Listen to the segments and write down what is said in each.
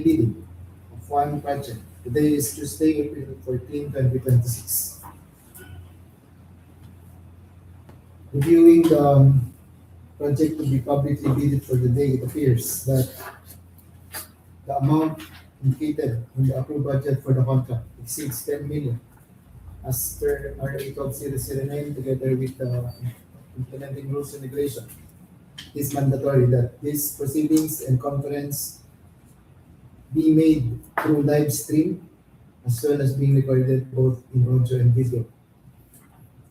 bidding of one project. Today is Tuesday, April 14, 2026. Reviewing the project to be publicly bidded for the day, it appears that the amount indicated in the approved budget for the contract exceeds 10 million. As per RA 12009, together with the implementing rules and regulation, it is mandatory that these proceedings and conference be made through live stream as well as being recorded both in audio and video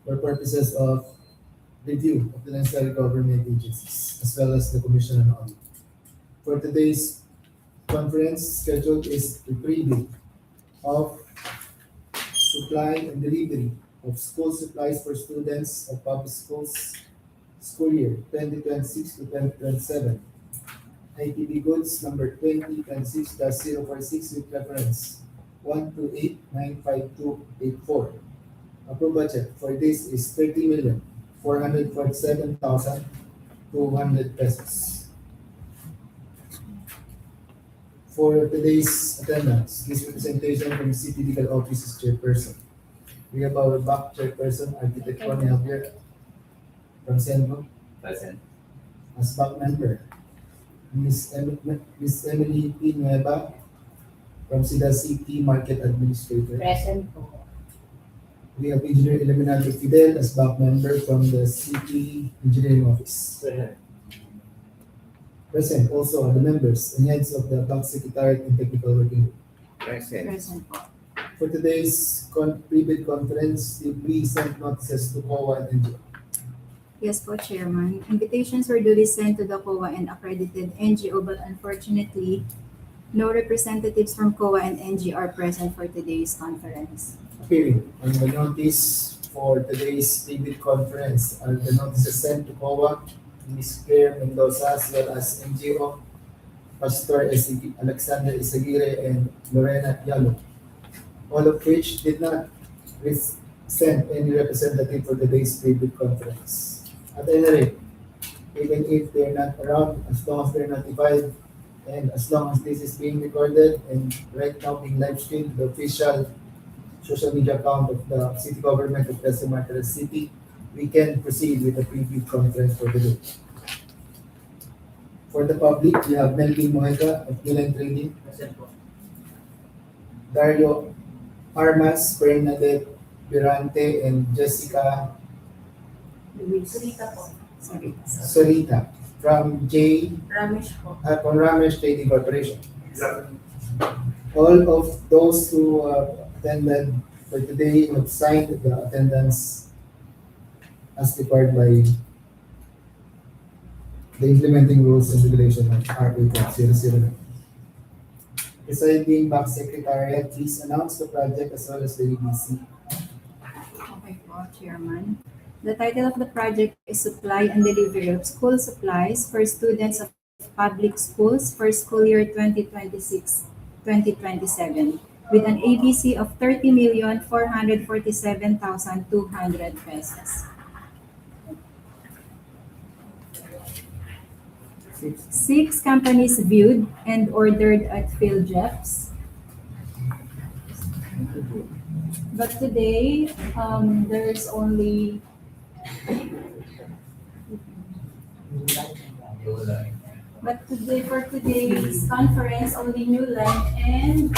for purposes of review of the necessary government agencies as well as the Commission on Audit. For today's conference scheduled is the preview of supply and delivery of school supplies for students of public schools school year 2026 to 2027. IPB goods number 2026-046 with reference 128-95284. Approved budget for this is 30,447,200 pesos. For today's attendance, this presentation from City Legal Office's chairperson. We have our back chairperson, Architect Ronnie Javier from Senro. Present. As back member, Miss Emily P. Nueva from SIDA City Market Administrator. Present po. We have Engineer Eliminado Fidel as back member from the City Engineering Office. Present also are the members and heads of the Back Secretariat and Technical Working Group. Present. Present po. For today's pre-bid conference, we sent notices to COA and NGO. Yes po, Chairman. Invitations were duly sent to the COA and accredited NGO, but unfortunately, no representatives from COA and NGO are present for today's conference. Appearing on the notice for today's pre-bid conference are the notices sent to COA, Ms. Claire Mendoza, as well as NGO, Pastor Alexander Isagire and Lorena Yalo, all of which did not send any representative for today's pre-bid conference. At any rate, even if they're not around, as long as they're notified, and as long as this is being recorded and right now being live streamed to the official social media account of the city government of Quezon Martirez City, we can proceed with the pre-bid conference for today. For the public, we have Melvin Mojica of Milan Trading, Dario Armas, Bernadette Birante, and Jessica Sarita po. Sorry. Solita from Ramesh po. from Ramesh Trading Corporation. All of those who attended for today have signed the attendance as required by the implementing rules and regulation of RA 009. Presiding Back Secretariat, please announce the project as well as the EBC. Okay po, Chairman. The title of the project is Supply and Delivery of School Supplies for Students of Public Schools for School Year 2026-2027 with an ABC of 30,447,200 pesos. 6 companies viewed and ordered at PhilJeffs. But today, there's only for today's conference, only New Line and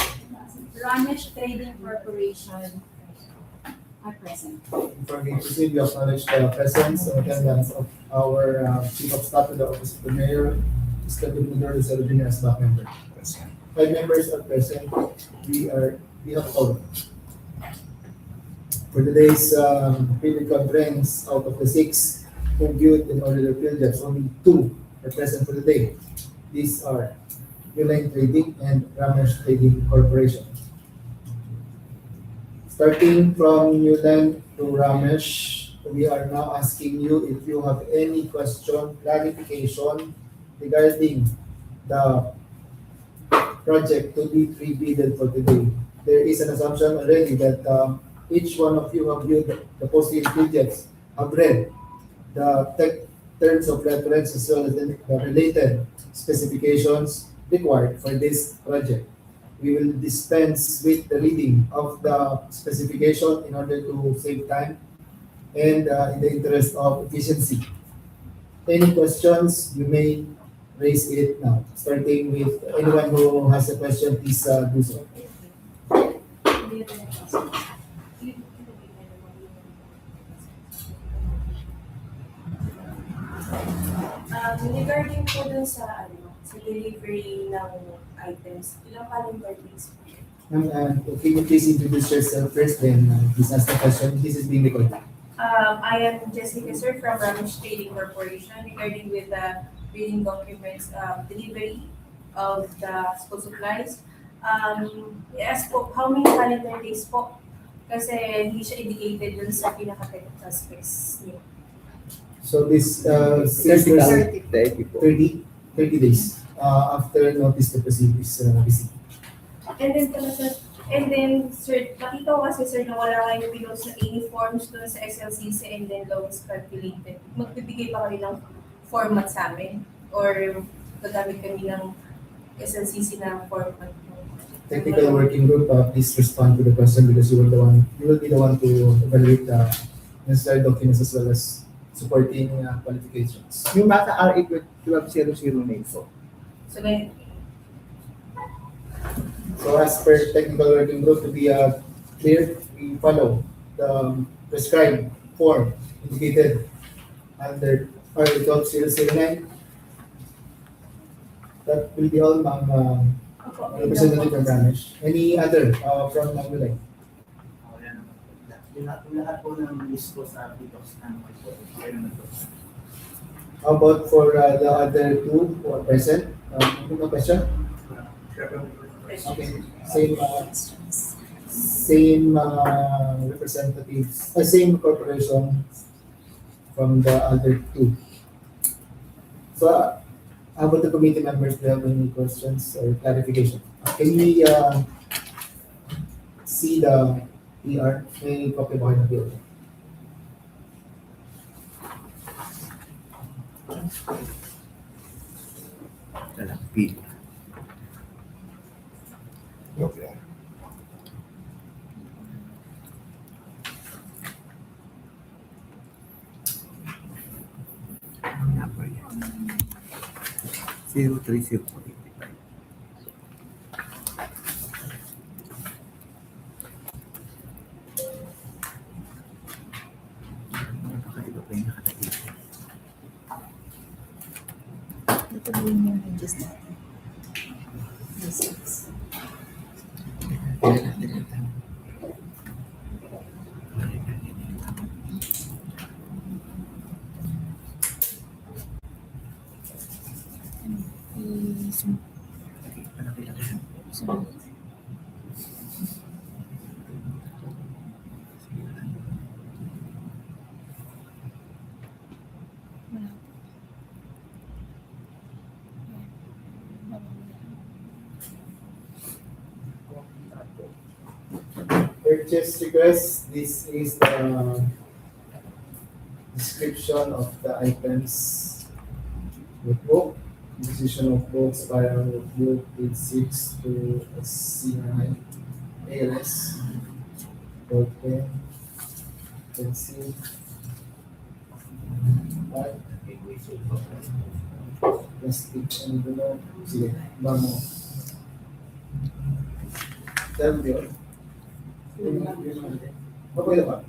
Ramesh Trading Corporation are present. Before we proceed, we acknowledge the presence and attendance of our Chief of Staff to the Office of the Mayor, Mr. Gubernador Lucero Jr. as back member. 5 members are present. We have all. For today's pre-bid conference, out of the 6 who viewed and ordered their field jobs, only 2 are present for the day. These are Uline Trading and Ramesh Trading Corporation. Starting from Uline to Ramesh, we are now asking you if you have any question, clarification regarding the project to be pre-bidded for today. There is an assumption already that each one of you have viewed the posting projects, have read the terms of reference as well as the related specifications required for this project. We will dispense with the reading of the specification in order to save time and in the interest of efficiency. Any questions, you may raise it now. Starting with anyone who has a question, please do so. Regarding po dun sa, sa delivery ng items, ilang calendar days po? Can you please introduce yourself first, then please ask the question. This is being recorded. I am Jessica Sir from Ramesh Trading Corporation regarding with the reading documents, delivery of the school supplies. Yes po, how many calendar days po? Kasi hindi siya indicated dun sa pinaka-technical specs niyo. So this says 30. 30 days after notice to proceed is received. And then, sir, nakita ko kasi, sir, na wala kayong pinost na any forms doon sa SLCC and then loans calculated. Magbibigay ba kayo ng format sa amin? Or gagamit kami ng SLCC na format? Technical working group, please respond to the question because you will be the one to evaluate the necessary documents as well as supporting qualifications. Yung nasa RA 1209 po. So, then, So as per technical working group to be clear, we follow the prescribed form indicated under RA 12009. That will be all, ma'am. Representative from Ramesh. Any other from Magulay? Wala naman po. Yung lahat po ng list ko sa detox namin po. Okay naman po. How about for the other two who are present? No question? Okay. Same representatives, same corporation from the other two. So, how about the committee members? Do you have any questions or clarification? Can we see the PR? May copy ba kayo ng PR? Lalaki. Okay. Number yan. 030485. Napakaiba pa yung nakalagay. Ito po yung ranges natin. Basics. So, Purchase request. This is the description of the items. Notebook, decision of books, spiral notebook, page 6 to C9, ALS, ball pen, pencil, pipe, plastic envelope. Sige, bango. Tell me all. Okay na ba?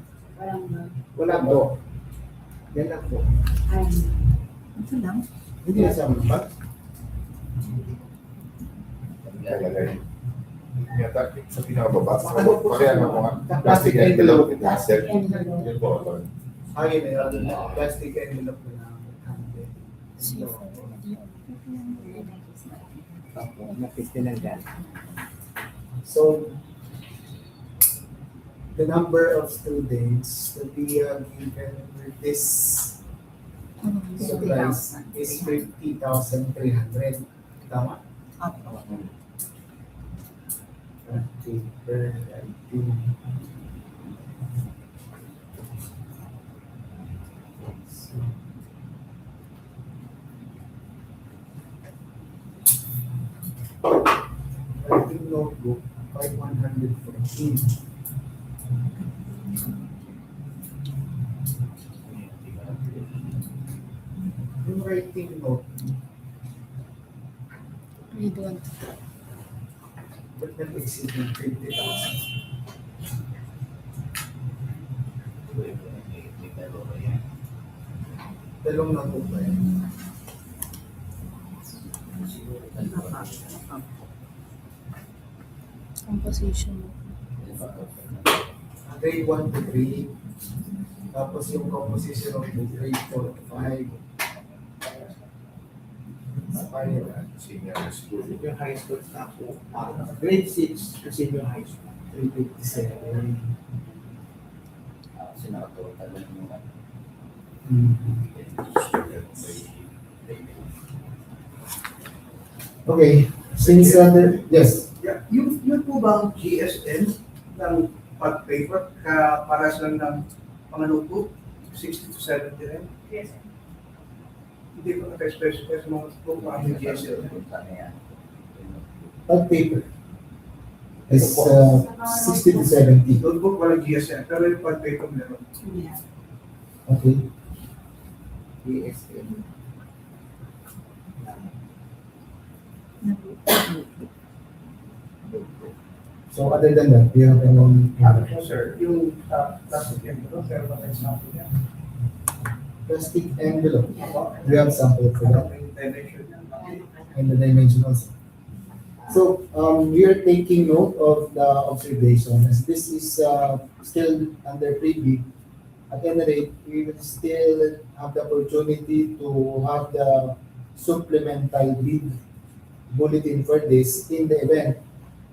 Wala po. Yan lang po. ito lang. Hindi na siya ba? Nakalagay. Yata, sa pinakababa. Kaya ano po nga, plastic envelope with hassle. Yun po. Ay, may other na plastic envelope na handle. Opo, napiste lang dyan. So, the number of students to be given with this supplies is 50,300. Tama? Okay, per item. So, notebook, 514. Yung writing note, Read one. ba't nag-exceed ng 50,000? Dalawang notebook ba yan? Composition. Grade 1 to 3. Tapos yung composition of book, grade 4 to 5. Spiral. Senior school. Yung high school na po, grade 6 kasi yung high school. 357. Sinakatutan lang yung Okay, since yes, Yeah, yung po bang GSM ng pag-paper, paras lang ng mga notebook, 60 to 70 rin? Yes. Hindi ko naka-specify sa mga notebook kung ano yung GSM. pag paper is 60 to 70. Notebook walang GSM, pero yung pag-paper meron. Okay. DSM. So other than that, do you have any Ano po sir, yung plastic envelope, pero ba example yan? plastic envelope? Do you have sample for that? Ano yung dimension yan? And the dimension also. So we are taking note of the observation as this is still under preview. At any rate, we will still have the opportunity to have the supplemental bid bulletin for this in the event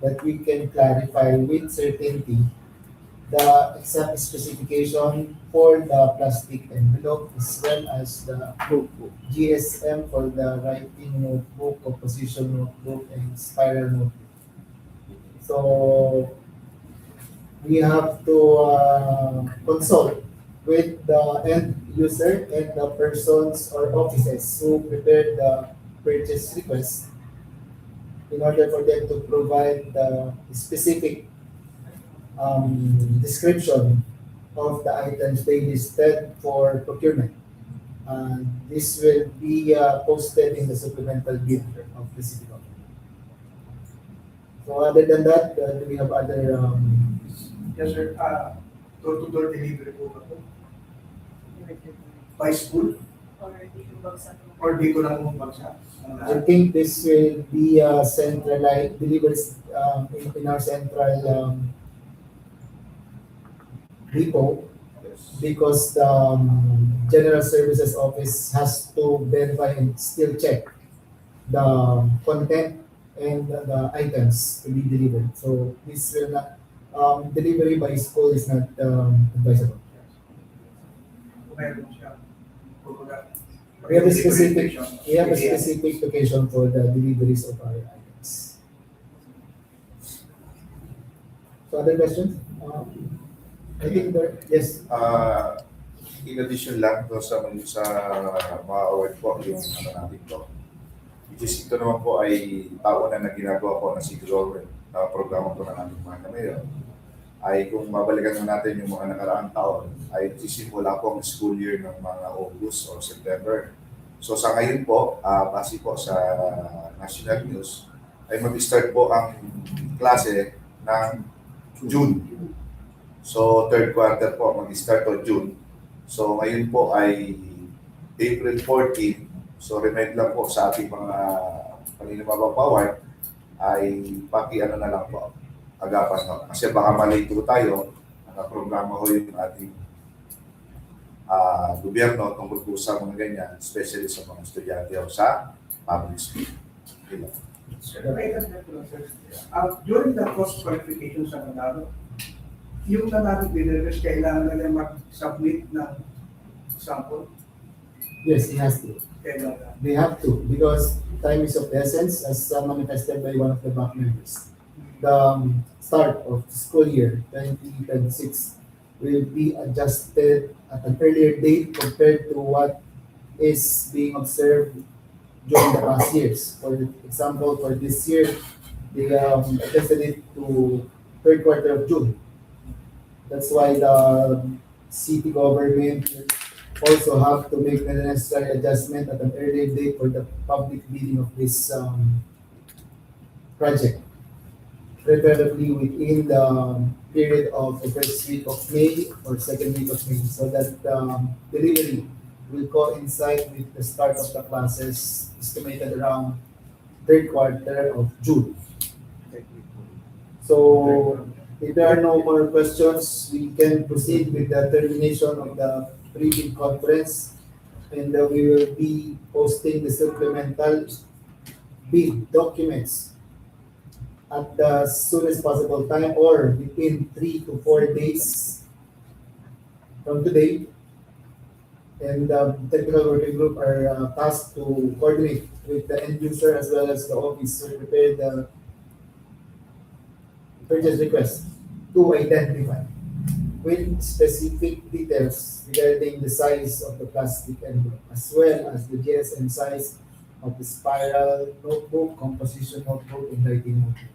that we can clarify with certainty the exact specification for the plastic envelope as well as the GSM for the writing notebook, composition notebook, and spiral notebook. So we have to consult with the end user and the persons or offices who prepared the purchase request in order for them to provide the specific description of the items they listed for procurement. This will be posted in the supplemental bid of the city government. So other than that, do we have other Yes sir, door-to-door delivery po ba ito? By school, Or dito bagsak. or dito lang mong bagsak? I think this will be centralized deliveries in our central depot because the General Services Office has to verify and still check the content and the items to be delivered. So this will not delivery by school is not advisable. Meron siya. Kumbaga, We have a specific location for the deliveries of our items. So other questions? I think there, yes. In addition lang to sa mga award po, yung ano natin to. Which is ito naman po ay taon na ginagawa po ng City Government na programa po ng ating mga kamayo. Ay kung mabalikan na natin yung mga nakaraang taon, ay sisimula po ang school year ng mga August or September. So sa ngayon po, base po sa national news, ay mag-start po ang klase ng June. So third quarter po, mag-start po June. So ngayon po ay April 14. So remind lang po sa ating mga paninimabang ay paki-ano na lang po, agapan no. Kasi baka malito tayo, nakaprograma ko yung ating gobyerno tungkol po sa mga ganyan, especially sa mga estudyante o sa public school. Diba? During the cost qualification sa Manalo, yung nanalo bidderers, kailangan na lang mag-submit ng sample. Yes, it has to. Kailangan. They have to because time is of the essence as manifested by one of the back members. The start of the school year 2026 will be adjusted at an earlier date compared to what is being observed during the past years. For example, for this year, they adjusted it to third quarter of June. That's why the city government also have to make the necessary adjustment at an earlier date for the public bidding of this project, preferably within the period of the first week of May or second week of May, so that delivery will coincide with the start of the classes estimated around third quarter of June. So if there are no more questions, we can proceed with the termination of the pre-bid conference, and we will be posting the supplemental bid documents at the soonest possible time or within 3 to 4 days from today. And the technical working group are tasked to coordinate with the end user as well as the office to prepare the purchase request to identify with specific details regarding the size of the plastic envelope as well as the GSM size of the spiral notebook, composition notebook, and writing notebook.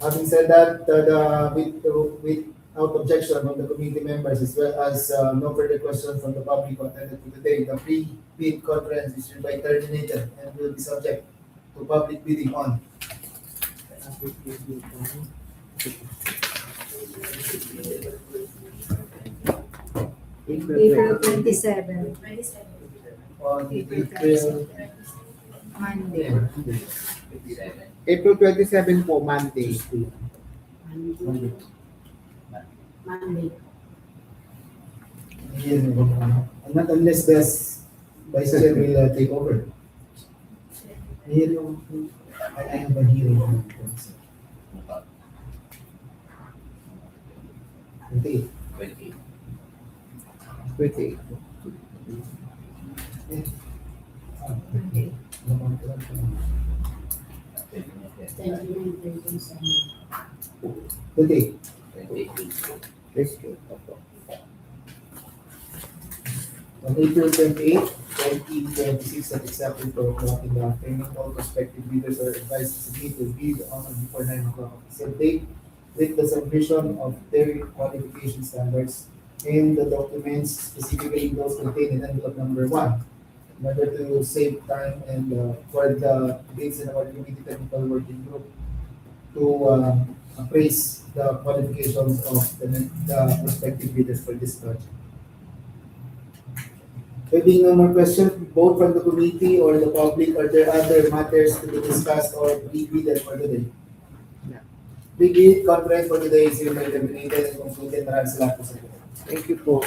Having said that, without objection from the committee members as well as no further questions from the public attended to today, the pre-bid conference is hereby terminated and will be subject to public bidding on April 27, April Monday. April 27 po, Monday. Monday. Not unless the vice chair will take over. I have a hearing. Okay. 28. Okay. Let's go. Opo. On April 28, 2026, at exactly 4 o'clock in the afternoon, all prospective bidders are advised to submit their bid on or before 9 o'clock. Same date, with the submission of their qualification standards and the documents, specifically those contained in envelope number 1, in order to save time and for the bids and our committee technical working group to appraise the qualifications of the prospective bidders for this project. There being no more questions, both from the committee or the public, are there other matters to be discussed or pre-bid for today? Yeah. Pre-bid conference for today is hereby terminated and concluded. Maraming salamat po sa inyo. Thank you po.